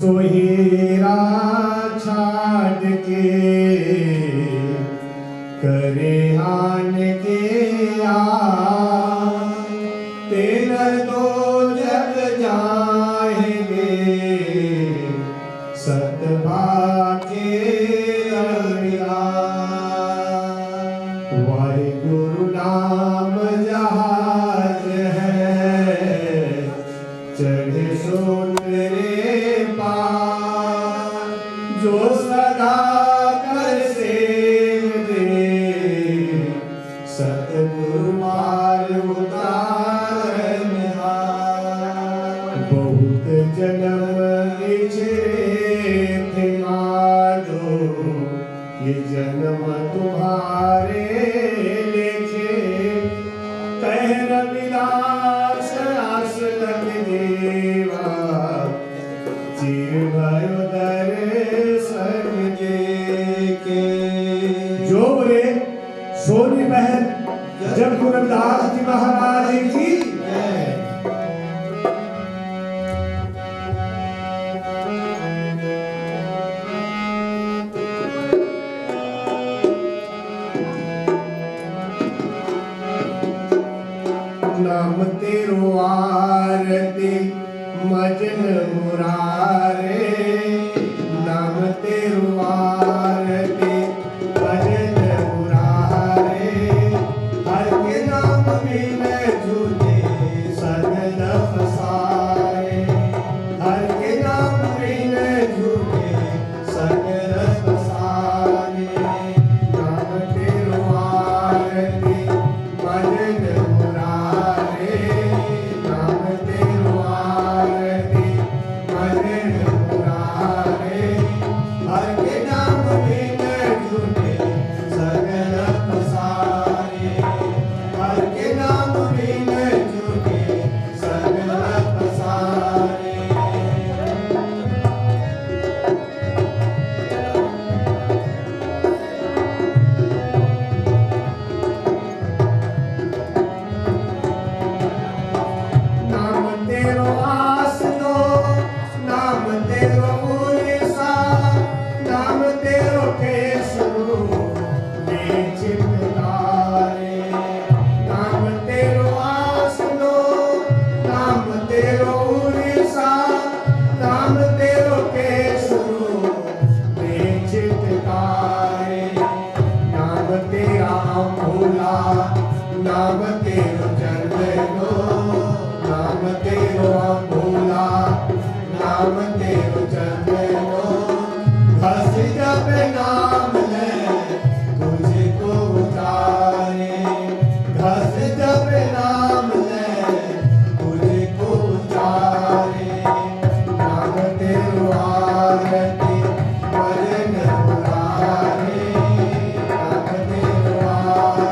तो हीरा छाट के करे हान के तेल दो जग जाएंगे सतभागे वाहिगुरु नाम जहाज है चढ़े सोनरे पार जो सदा कर सेव दे सतगुरु मार उतारन बहुत जन्म थे माधो ये जन्म तुम्हारे लेखे कह रविदास आस लग देवा चिर भयो दर्शन देके। जो बोले सोनी बहन जब गुरु रविदास जी महाराज की नाम तेरो आरती मजन मुरारे नाम तेरो आरती मजन मुरारे हर के नाम बिन झूठे सगल फसारे हर के नाम बिन झूठे सगल फसारे नाम तेरो आरती मजन नाम तेरो चंदनो नाम तेरो अम्बुला नाम तेरो चंदनो घस जब नाम ले तुझको उतारे घस जब नाम ले तुझको उतारे नाम तेरो आरती भजन मुरारे नाम तेरो आरती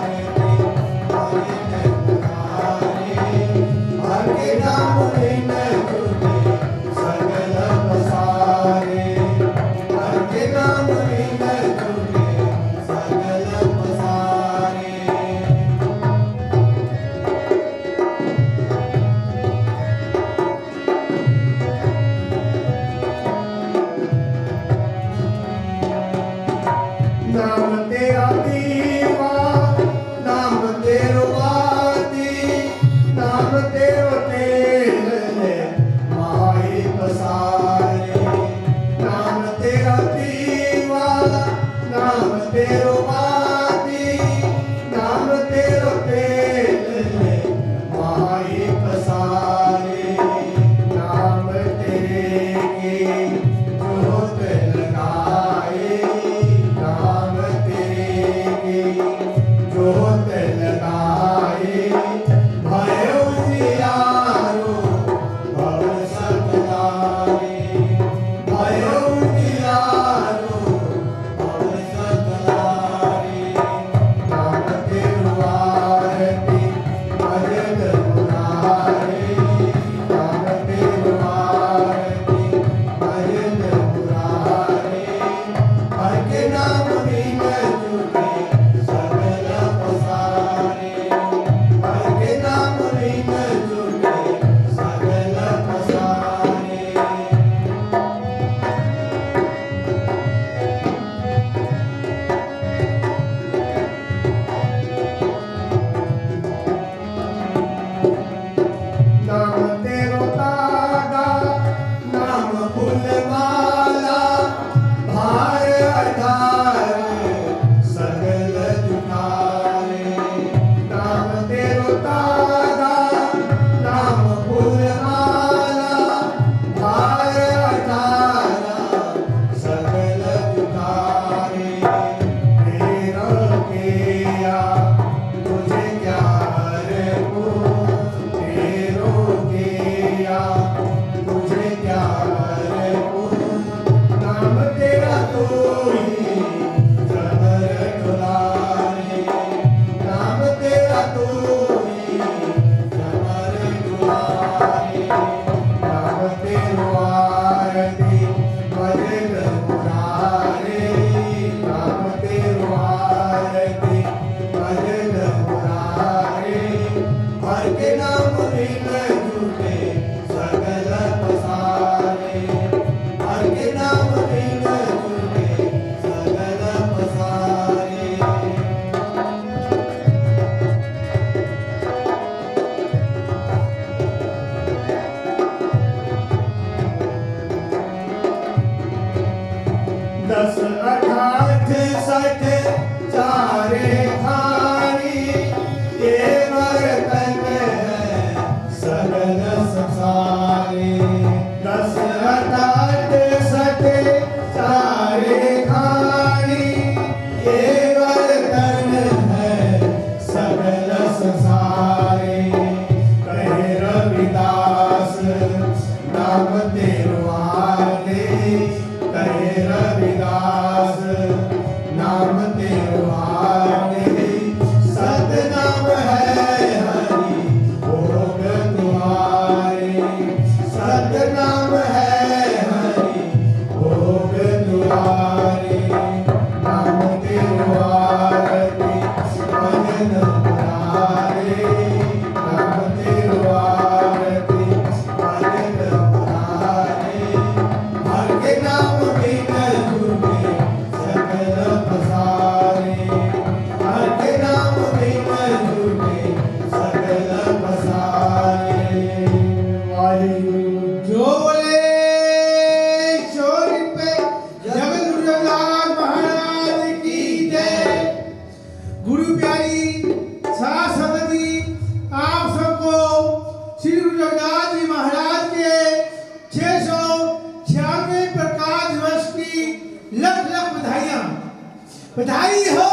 बधाई हो,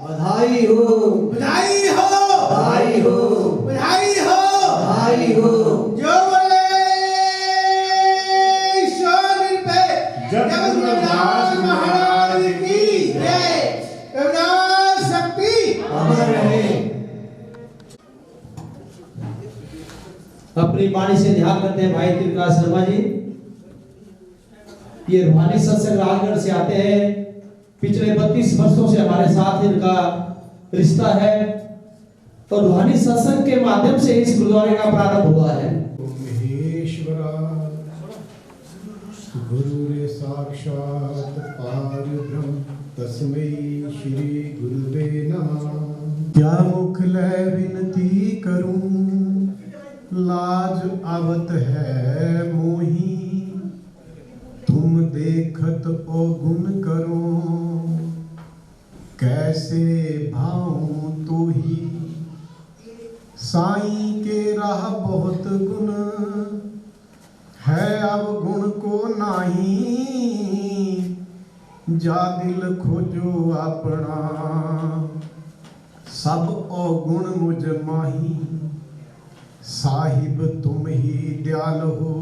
बधाई हो, बधाई हो, बधाई हो, बधाई हो, बधाई हो। जो बोले ईश्वर पे जगत रविदास महाराज की जय। रविदास शक्ति अमर रहे। अपनी वाणी से ध्यान करते हैं भाई त्रिकाल शर्मा जी। ये रूहानी सत्संग राजगढ़ से आते हैं। पिछले 32 वर्षों से हमारे साथ इनका रिश्ता है और रूहानी सत्संग के माध्यम से इस गुरुद्वारे का प्रारंभ हुआ है। महेश्वरा गुरुरे साक्षात परब्रह्म तस्मै श्री गुरुवे नमः। क्या मुख लय विनती करूं, लाज आवत है मोही, तुम देखत ओ गुण करो, कैसे भाऊं तो ही। साईं के राह बहुत गुण है, अब गुण को नाही, जा दिल खोजो अपना, सब ओ गुण मुझ माही। साहिब तुम ही दयाल हो,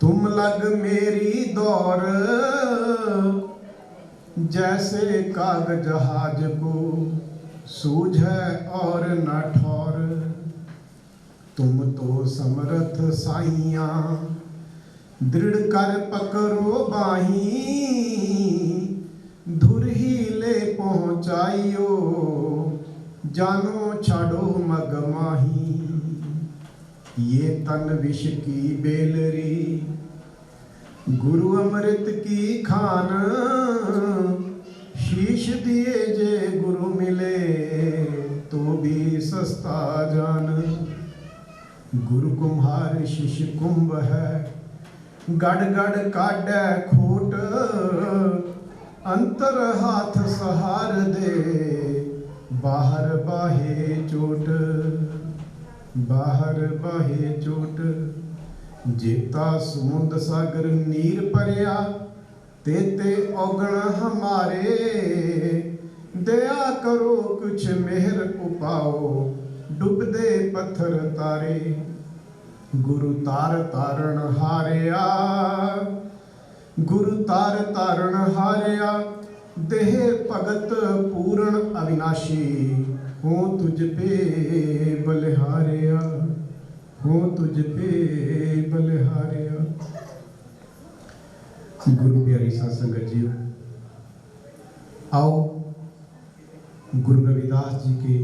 तुम लग मेरी दौर, जैसे काग जहाज को सूझे और न ठौर। तुम तो समर्थ साइया, दृढ़ कर पकड़ो बाही, धुर ही ले पहुंचाइयो, जानो छाड़ो मगमाही। ये तन विष की बेलरी, गुरु अमृत की खान, शीश दिए जे गुरु मिले, तो भी सस्ता जान। गुरु कुम्हार शिष्य कुंभ है, गड़ गड़ काढ़े खोट, अंतर हाथ सहार दे, बाहर बाहे चोट, बाहर बाहे चोट। जेता समुंद सागर नीर परया, तेते औगण हमारे, दया करो कुछ मेहर उपाओ, डूबदे पत्थर तारे। गुरु तार तारण हारिया, गुरु तार तारण हारिया, देह भगत पूर्ण अविनाशी, हो तुझ पे बलिहारिया, हो तुझ पे बलिहारिया। गुरु प्यारी साध संगत जी, आओ गुरु रविदास जी के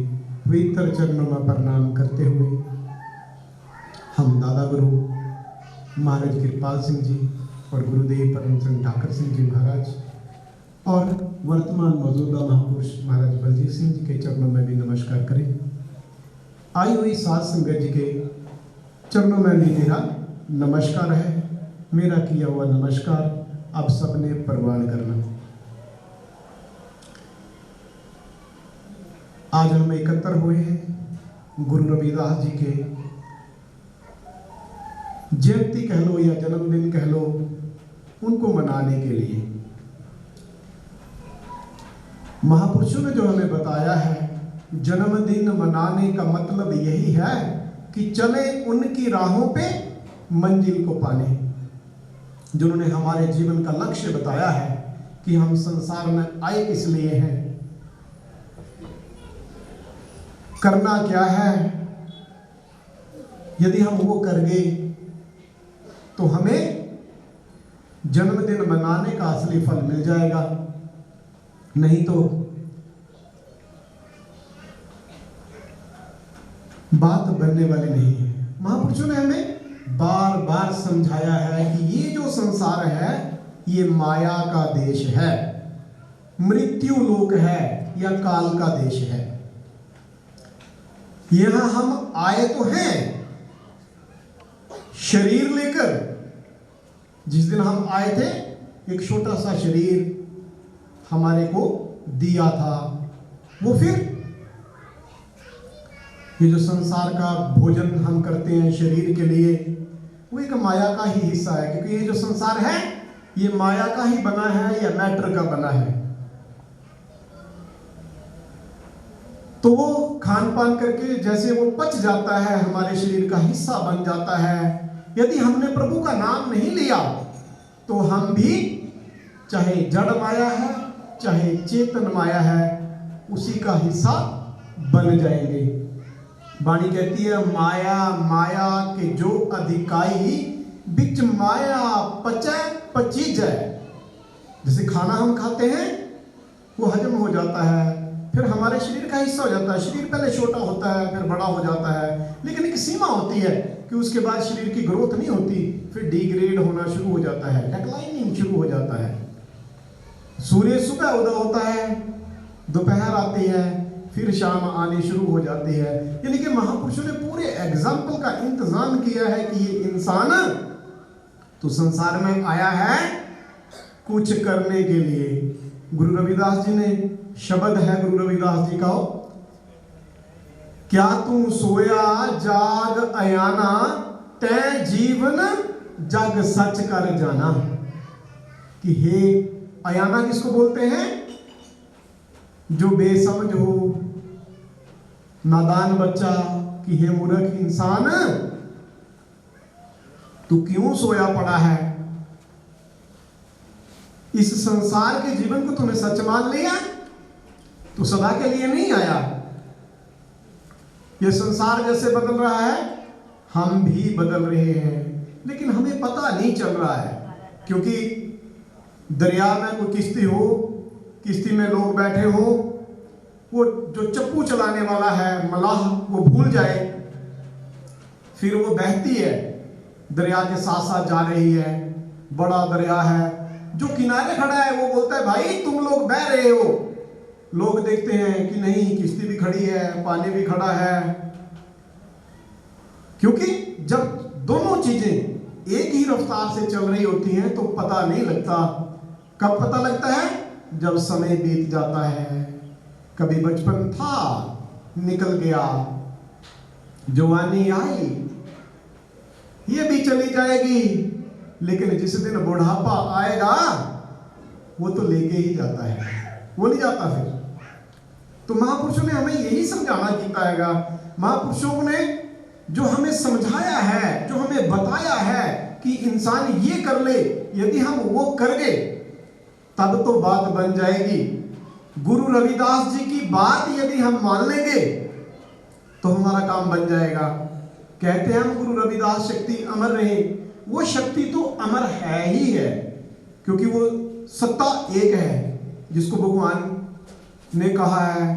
पवित्र चरणों में प्रणाम करते हुए हम दादा गुरु महाराज कृपाल सिंह जी और गुरुदेव परम सिंह ठाकर सिंह जी महाराज और वर्तमान मौजूदा महापुरुष महाराज बलजीत सिंह जी के चरणों में भी नमस्कार करें। आई हुई साध संगत जी के चरणों में भी मेरा नमस्कार है। मेरा किया हुआ नमस्कार आप सबने प्रवान करना। आज हम एकत्र हुए हैं गुरु रविदास जी के जयंती कह लो या जन्मदिन कह लो, उनको मनाने के लिए। महापुरुषों ने जो हमें बताया है, जन्मदिन मनाने का मतलब यही है कि चले उनकी राहों पे मंजिल को पाने। जिन्होंने हमारे जीवन का लक्ष्य बताया है कि हम संसार में आए किस लिए हैं, करना क्या है। यदि हम वो कर गए तो हमें जन्मदिन मनाने का असली फल मिल जाएगा, नहीं तो बात बनने वाली नहीं है। महापुरुषों ने हमें बार बार समझाया है कि ये जो संसार है ये माया का देश है, मृत्यु लोक है या काल का देश है। यहां हम आए तो हैं शरीर लेकर। जिस दिन हम आए थे एक छोटा सा शरीर हमारे को दिया था, वो फिर ये जो संसार का भोजन हम करते हैं शरीर के लिए, वो एक माया का ही हिस्सा है। क्योंकि ये जो संसार है ये माया का ही बना है या मैटर का बना है। तो वो खान पान करके जैसे वो पच जाता है, हमारे शरीर का हिस्सा बन जाता है। यदि हमने प्रभु का नाम नहीं लिया तो हम भी, चाहे जड़ माया है चाहे चेतन माया है, उसी का हिस्सा बन जाएंगे। वाणी कहती है, माया माया के जो अधिकाई, बिच माया पचै पचीजै। जैसे खाना हम खाते हैं वो हजम हो जाता है, फिर हमारे शरीर का हिस्सा हो जाता है। शरीर पहले छोटा होता है, फिर बड़ा हो जाता है, लेकिन एक सीमा होती है कि उसके बाद शरीर की ग्रोथ नहीं होती, फिर डिग्रेड होना शुरू हो जाता है, डिक्लाइनिंग शुरू हो जाता है। सूर्य सुबह उदय होता है, दोपहर आती है, फिर शाम आनी शुरू हो जाती है। यानी कि महापुरुषों ने पूरे एग्जाम्पल का इंतजाम किया है कि ये इंसान तो संसार में आया है कुछ करने के लिए। गुरु रविदास जी ने शब्द है, गुरु रविदास जी का, क्या तू सोया जाग अयाना, तै जीवन जग सच कर जाना। कि हे अयाना किसको बोलते हैं? जो बेसमझ हो, नादान बच्चा, कि हे मूर्ख इंसान, तू क्यों सोया पड़ा है? इस संसार के जीवन को तूने सच मान लिया तो सदा के लिए नहीं आया। यह संसार जैसे बदल रहा है, हम भी बदल रहे हैं, लेकिन हमें पता नहीं चल रहा है। क्योंकि दरिया में कोई किश्ती हो, किश्ती में लोग बैठे हो, वो जो चप्पू चलाने वाला है मलाह, वो भूल जाए, फिर वो बहती है, दरिया के साथ साथ जा रही है, बड़ा दरिया है। जो किनारे खड़ा है वो बोलता है, भाई तुम लोग बह रहे हो। लोग देखते हैं कि नहीं, किश्ती भी खड़ी है, पानी भी खड़ा है। क्योंकि जब दोनों चीजें एक ही रफ्तार से चल रही होती हैं तो पता नहीं लगता। कब पता लगता है? जब समय बीत जाता है। कभी बचपन था, निकल गया, जवानी आई, ये भी चली जाएगी, लेकिन जिस दिन बुढ़ापा आएगा वो तो लेके ही जाता है, वो नहीं जाता फिर। तो महापुरुषों ने हमें यही समझाना कीता है। महापुरुषों ने जो हमें समझाया है, जो हमें बताया है कि इंसान ये कर ले, यदि हम वो कर गए तब तो बात बन जाएगी। गुरु रविदास जी की बात यदि हम मान लेंगे तो हमारा काम बन जाएगा। कहते हैं हम गुरु रविदास शक्ति अमर रहे, वो शक्ति तो अमर है ही है, क्योंकि वो सत्ता एक है, जिसको भगवान ने कहा है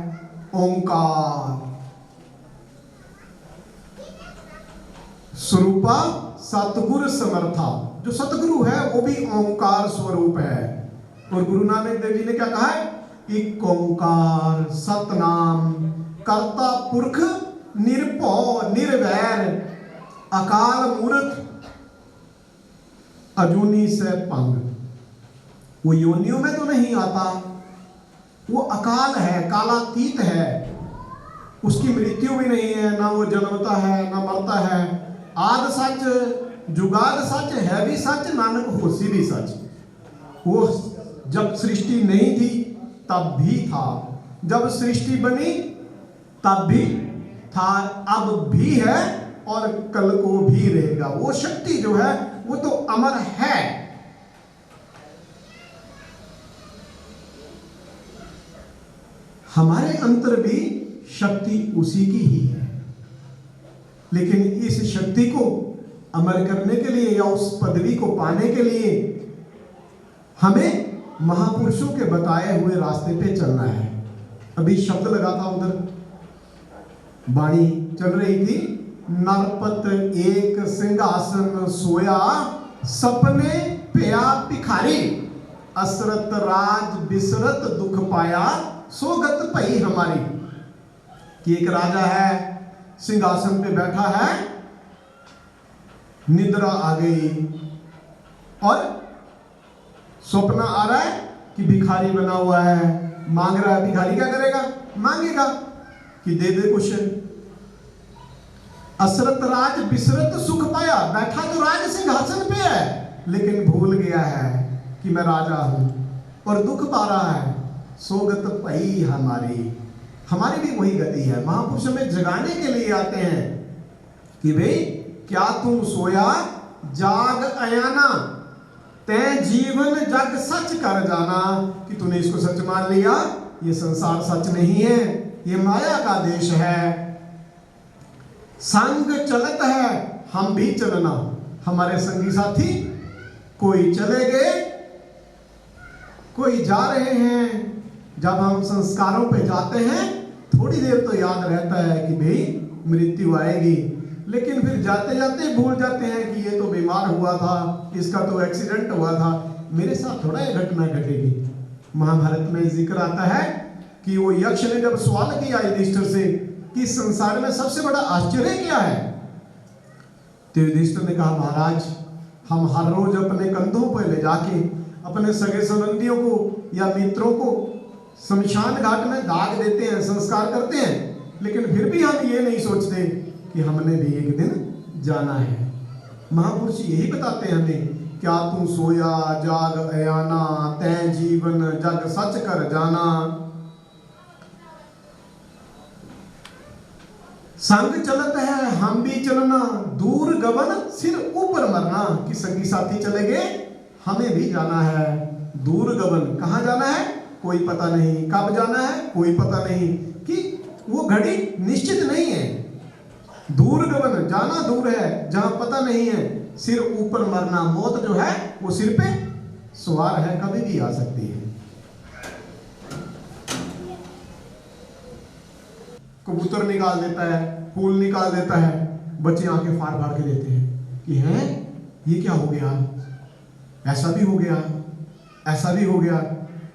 ओंकार स्वरूपा सतगुरु समर्था। जो सतगुरु है वो भी ओंकार स्वरूप है। और गुरु नानक देव जी ने क्या कहा है? एक ओंकार सतनाम कर्ता पुरख निरभौ निर्वैर अकाल मूर्त अजूनी से पंग। वो योनियों में तो नहीं आता, वो अकाल है, कालातीत है, उसकी मृत्यु भी नहीं है, ना वो जन्मता है ना मरता है। आद सच जुगाद सच है भी सच, नानक होसी भी सच। वो जब सृष्टि नहीं थी तब भी था, जब सृष्टि बनी तब भी था, अब भी है और कल को भी रहेगा। वो शक्ति जो है वो तो अमर है। हमारे अंतर भी शक्ति उसी की ही है, लेकिन इस शक्ति को अमर करने के लिए या उस पदवी को पाने के लिए हमें महापुरुषों के बताए हुए रास्ते पे चलना है। अभी शब्द लगा था उधर, वाणी चल रही थी, नरपत एक सिंहासन सोया सपने पिया भिखारी, असरत राज बिसरत दुख पाया सोगत भई हमारी। कि एक राजा है, सिंहासन पे बैठा है, निद्रा आ गई और स्वप्न आ रहा है कि भिखारी बना हुआ है, मांग रहा है। भिखारी क्या करेगा? मांगेगा कि दे दे कुछ। असरत राज बिसरत सुख पाया, बैठा तो राज सिंहासन पे है, लेकिन भूल गया है कि मैं राजा हूं और दुख पा रहा है। सोगत पई हमारी, हमारी भी वही गति है। महापुरुष हमें जगाने के लिए आते हैं कि भाई क्या तू सोया जाग अयाना, तै जीवन जग सच कर जाना। कि तूने इसको सच मान लिया, ये संसार सच नहीं है, ये माया का देश है। संग चलत है हम भी चलना, हमारे संगी साथी कोई चले गए, कोई जा रहे हैं। जब हम संस्कारों पे जाते हैं थोड़ी देर तो याद रहता है कि भाई मृत्यु आएगी, लेकिन फिर जाते जाते भूल जाते हैं कि ये तो बीमार हुआ था, इसका तो एक्सीडेंट हुआ था, मेरे साथ थोड़ा ये घटना घटेगी। महाभारत में जिक्र आता है कि वो यक्ष ने जब सवाल किया युधिष्ठिर से कि संसार में सबसे बड़ा आश्चर्य क्या है, तो युधिष्ठिर ने कहा महाराज हम हर रोज अपने कंधों पर ले जाके अपने सगे संबंधियों को या मित्रों को शमशान घाट में दाग देते हैं, संस्कार करते हैं, लेकिन फिर भी हम ये नहीं सोचते कि हमने भी एक दिन जाना है। महापुरुष यही बताते हैं हमें, क्या तू सोया जाग अयाना, तै जीवन जग सच कर जाना। संग चलत है हम भी चलना, दूर गवन सिर ऊपर मरना। कि संगी साथी चले गए, हमें भी जाना है। दूर गवन, कहाँ जाना है कोई पता नहीं, कब जाना है कोई पता नहीं, कि वो घड़ी निश्चित नहीं है। दूर गवन, जाना दूर है जहां पता नहीं है। सिर ऊपर मरना, मौत जो है वो सिर पे सवार है, कभी भी आ सकती है। कबूतर निकाल देता है, फूल निकाल देता है, बच्चे आंखें फाड़ फाड़ के देते हैं कि हैं ये क्या हो गया, ऐसा भी हो गया, ऐसा भी हो गया।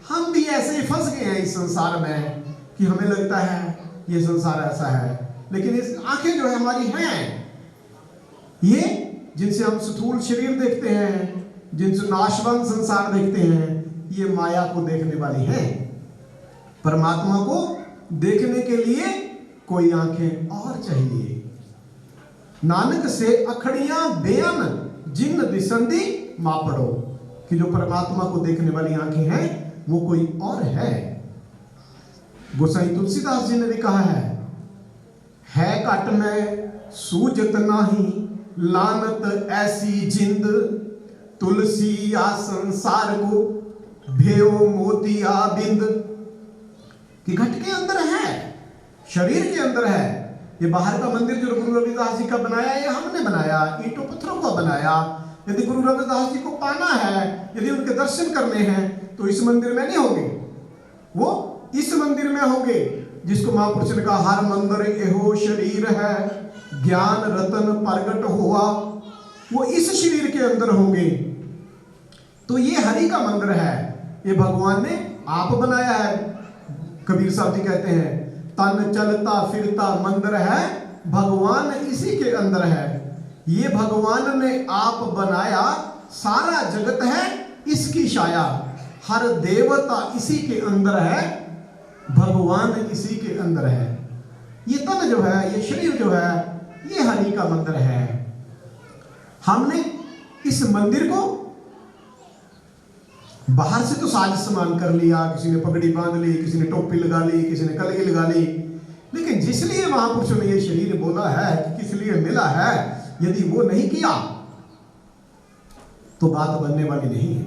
हम भी ऐसे ही फंस गए हैं इस संसार में कि हमें लगता है ये संसार ऐसा है, लेकिन इस आंखें जो है हमारी हैं, ये जिनसे हम स्थूल शरीर देखते हैं, जिनसे नाशवान संसार देखते हैं, ये माया को देखने वाली हैं। परमात्मा को देखने के लिए कोई आंखें और चाहिए। नानक से अखड़ियां बेअन जिन दिसंदी मापड़ो, कि जो परमात्मा को देखने वाली आंखें हैं वो कोई और है। गोसाई तुलसीदास जी ने भी कहा है घट में सूझत नाही, लानत ऐसी जिंद, तुलसी या संसार को भेओ मोतिया बिंद। कि घट के अंदर है, शरीर के अंदर है। ये बाहर का मंदिर जो गुरु रविदास जी का बनाया, ये हमने बनाया, ईंटों पत्थरों का बनाया। यदि गुरु रविदास जी को पाना है, यदि उनके दर्शन करने हैं, तो इस मंदिर में नहीं होंगे, वो इस मंदिर में होंगे जिसको महापुरुष ने कहा हर मंदिर एहो शरीर है, ज्ञान रतन प्रगट हुआ, वो इस शरीर के अंदर होंगे। तो ये हरि का मंदिर है, ये भगवान ने आप बनाया है। कबीर साहब जी कहते हैं तन चलता फिरता मंदिर है, भगवान इसी के अंदर है। ये भगवान ने आप बनाया, सारा जगत है इसकी छाया, हर देवता इसी के अंदर है, भगवान इसी के अंदर है। ये तन जो है, ये शरीर जो है, ये हरि का मंदिर है। हमने इस मंदिर को बाहर से तो साज सामान कर लिया, किसी ने पगड़ी बांध ली, किसी ने टोपी लगा ली, किसी ने कलगी लगा ली, लेकिन जिसलिए महापुरुषों ने ये शरीर बोला है कि किस लिए मिला है, यदि वो नहीं किया तो बात बनने वाली नहीं है।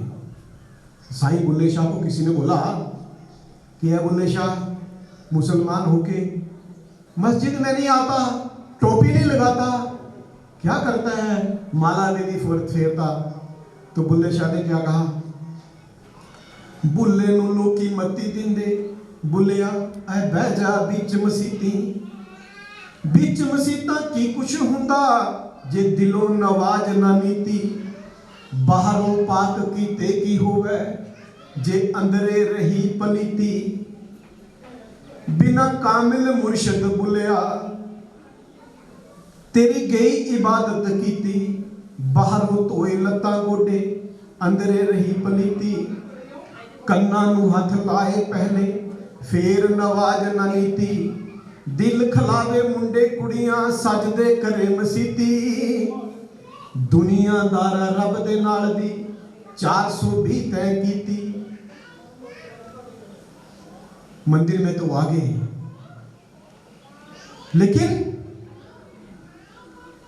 साईं बुल्ले शाह को किसी ने बोला कि है बुल्ले शाह, मुसलमान होके मस्जिद में नहीं आता, टोपी नहीं लगाता, क्या करता है, माला नहीं फेरता। तो बुल्ले शाह ने क्या कहा, बुल्ले नु लोकी मती दिंदे, बुलिया ऐ बह जा बिच मसीती, बिच मसीता की कुछ हुंदा जे दिलों नवाज ना नीति, बाहरों पाक कीते की होवे जे अंदरे रही पलीती, बिना कामिल मुर्शद बुलिया तेरी गई इबादत कीती, बाहरों तोए लत्ता गोडे अंदरे रही पलीती, कन्ना नू हथ लाए पहले फेर नवाज ना नीती, दिल खलावे मुंडे कुड़ियां सजदे करे मसीती, दुनियादार रब दे नाल दी 420 तय कीती। मंदिर में तो आ गए, लेकिन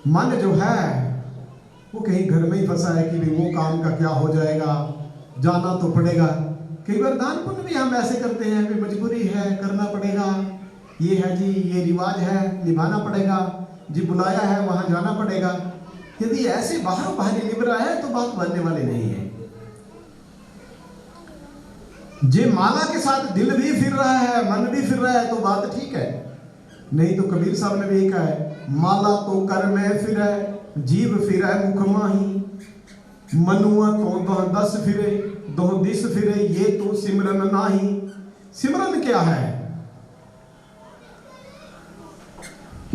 मन जो है वो कहीं घर में ही फंसा है कि वो काम का क्या हो जाएगा, जाना तो पड़ेगा। कई बार दान पुण्य भी हम ऐसे करते हैं, भी मजबूरी है, करना पड़ेगा, ये है जी, ये रिवाज है, निभाना पड़ेगा जी, बुलाया है वहां जाना पड़ेगा। यदि ऐसे बाहर निभ रहा है तो बात बनने वाली नहीं है। जे माला के साथ दिल भी फिर रहा है, मन भी फिर रहा है तो बात ठीक है। नहीं तो कबीर साहब ने भी कहा है, माला तो कर में फिरे, जीव फिरे मुख माही, मनुआ तो दह दस फिरे, दो दिस फिरे, ये तो सिमरन नाही। सिमरन क्या है?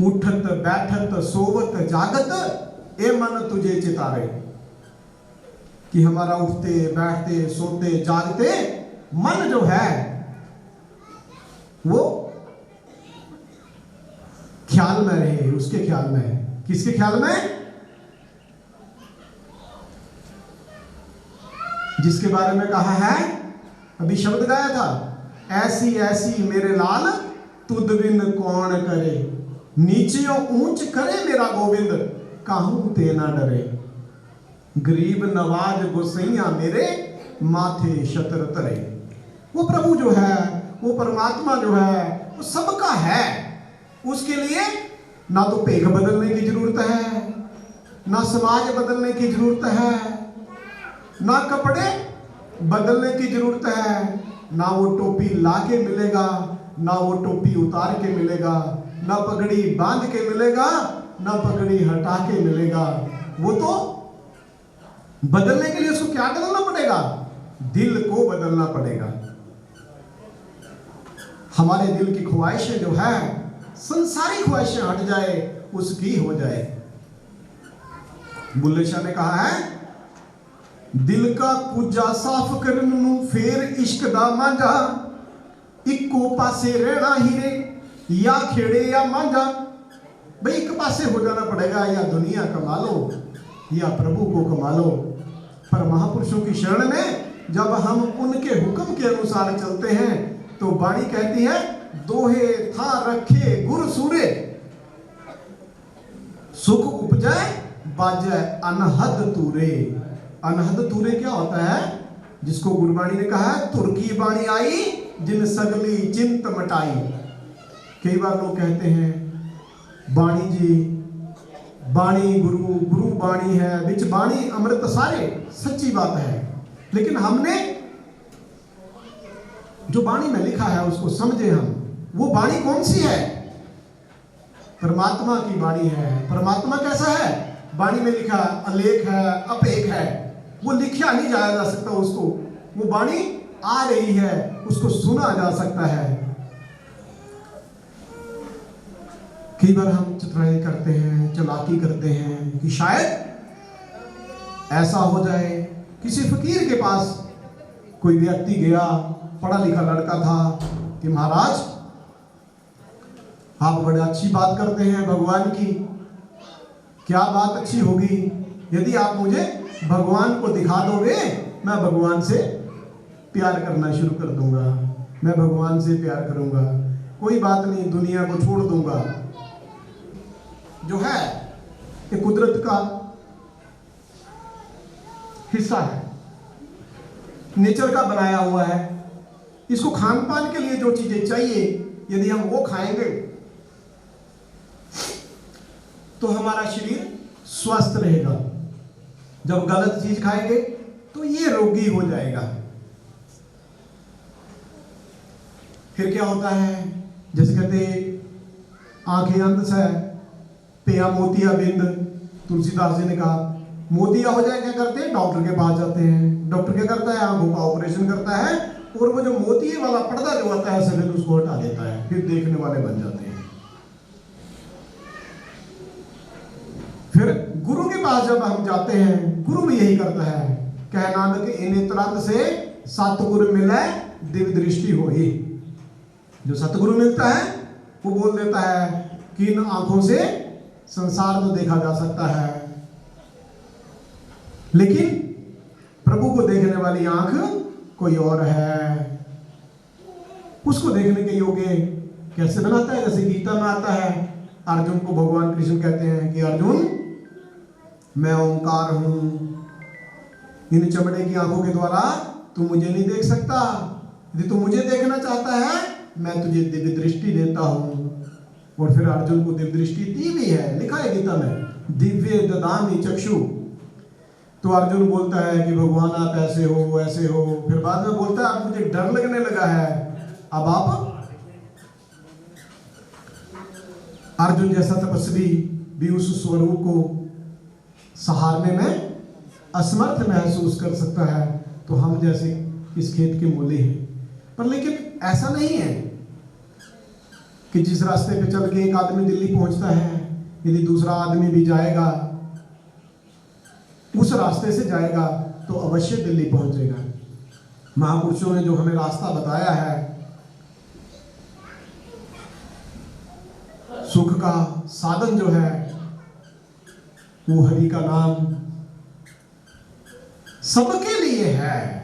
उठत बैठत सोवत जागत ए मन तुझे चितारे, कि हमारा उठते बैठते सोते जागते मन जो है वो ख्याल में रहे, उसके ख्याल में है। किसके ख्याल में? जिसके बारे में कहा है, अभी शब्द गाया था, ऐसी ऐसी मेरे लाल तुद बिन कौन करे, नीचियों ऊंच करे मेरा गोविंद, काहू ते ना डरे, गरीब नवाज गोसैया मेरे माथे शतर तरे। वो प्रभु जो है, वो परमात्मा जो है, वो सबका है। उसके लिए ना तो पेघ बदलने की जरूरत है, ना समाज बदलने की जरूरत है, ना कपड़े बदलने की जरूरत है, ना वो टोपी ला के मिलेगा, ना वो टोपी उतार के मिलेगा, ना पगड़ी बांध के मिलेगा, ना पगड़ी हटा के मिलेगा। वो तो बदलने के लिए उसको क्या बदलना पड़ेगा? दिल को बदलना पड़ेगा। हमारे दिल की ख्वाहिशें जो है, संसारी ख्वाहिशें हट जाए, उसकी हो जाए। बुल्ले शाह ने कहा है, दिल का पूजा साफ करन नू फेर इश्क दा मांझा, इक्को पासे रहना हीरे या खेड़े या मांझा। भाई एक पासे हो जाना पड़ेगा, या दुनिया कमा लो या प्रभु को कमा लो। पर महापुरुषों की शरण में जब हम उनके हुक्म के अनुसार चलते हैं तो वाणी कहती है, दोहे था रखे गुर सूरे, सुख उपजय बाजय अनहद तूरे। अनहद तूरे क्या होता है? जिसको गुरबाणी ने कहा है, तुर्की बाणी आई जिन सगली चिंत मटाई। कई बार लोग कहते हैं, बाणी जी, बाणी गुरु, गुरु बाणी है, बिच बाणी अमृत सारे। सच्ची बात है, लेकिन हमने जो बाणी में लिखा है उसको समझे हम। वो बाणी कौन सी है? परमात्मा की बाणी है। परमात्मा कैसा है? बाणी में लिखा अलेख है, अपेख है, वो लिखा नहीं जाया जा सकता उसको। वो बाणी आ रही है, उसको सुना जा सकता है। कई बार हम चतुराई करते हैं, चालाकी करते हैं कि शायद ऐसा हो जाए। किसी फकीर के पास कोई व्यक्ति गया, पढ़ा लिखा लड़का था, कि महाराज आप बड़े अच्छी बात करते हैं भगवान की, क्या बात अच्छी होगी? यदि आप मुझे भगवान को दिखा दोगे, मैं भगवान से प्यार करना शुरू कर दूंगा, मैं भगवान से प्यार करूंगा, कोई बात नहीं, दुनिया को छोड़ दूंगा। जो है ये कुदरत का हिस्सा है, नेचर का बनाया हुआ है। इसको खान पान के लिए जो चीजें चाहिए, यदि हम वो खाएंगे तो हमारा शरीर स्वस्थ रहेगा। जब गलत चीज खाएंगे तो ये रोगी हो जाएगा। फिर क्या होता है? जैसे कहते आंखें अंध से पिया मोतिया बिंद। तुलसीदास जी ने कहा मोतिया हो जाए, क्या करते हैं? डॉक्टर के पास जाते हैं। डॉक्टर क्या करता है? आंखों का ऑपरेशन करता है, और वो जो मोतिये वाला पर्दा जो होता है सफेद, उसको हटा देता है, फिर देखने वाले बन जाते हैं। फिर गुरु के पास जब हम जाते हैं, गुरु भी यही करता है, कह नानक इन्हें तुरंत से सतगुरु मिले दिव्य दृष्टि हो ही। जो सतगुरु मिलता है वो बोल देता है कि इन आंखों से संसार तो देखा जा सकता है, लेकिन प्रभु को देखने वाली आंख कोई और है। उसको देखने के योग्य कैसे बनाता है? जैसे गीता में आता है, अर्जुन को भगवान कृष्ण कहते हैं कि अर्जुन, मैं ओंकार हूं, इन चमड़े की आंखों के द्वारा तू मुझे नहीं देख सकता, यदि तू मुझे देखना चाहता है मैं तुझे दिव्य दृष्टि देता हूं। और फिर अर्जुन को दिव्य दृष्टि दी भी है, लिखा है गीता में, दिव्य ददामि चक्षु। तो अर्जुन बोलता है कि भगवान आप ऐसे हो ऐसे हो, फिर बाद में बोलता है अब मुझे डर लगने लगा है, अब आप। अर्जुन जैसा तपस्वी भी उस स्वरूप को सहारने में असमर्थ महसूस कर सकता है, तो हम जैसे इस खेत के मूले हैं। पर लेकिन ऐसा नहीं है कि जिस रास्ते पे चल के एक आदमी दिल्ली पहुंचता है, यदि दूसरा आदमी भी जाएगा, उस रास्ते से जाएगा तो अवश्य दिल्ली पहुंचेगा। महापुरुषों ने जो हमें रास्ता बताया है, सुख का साधन जो है वो हरि का नाम सबके लिए है।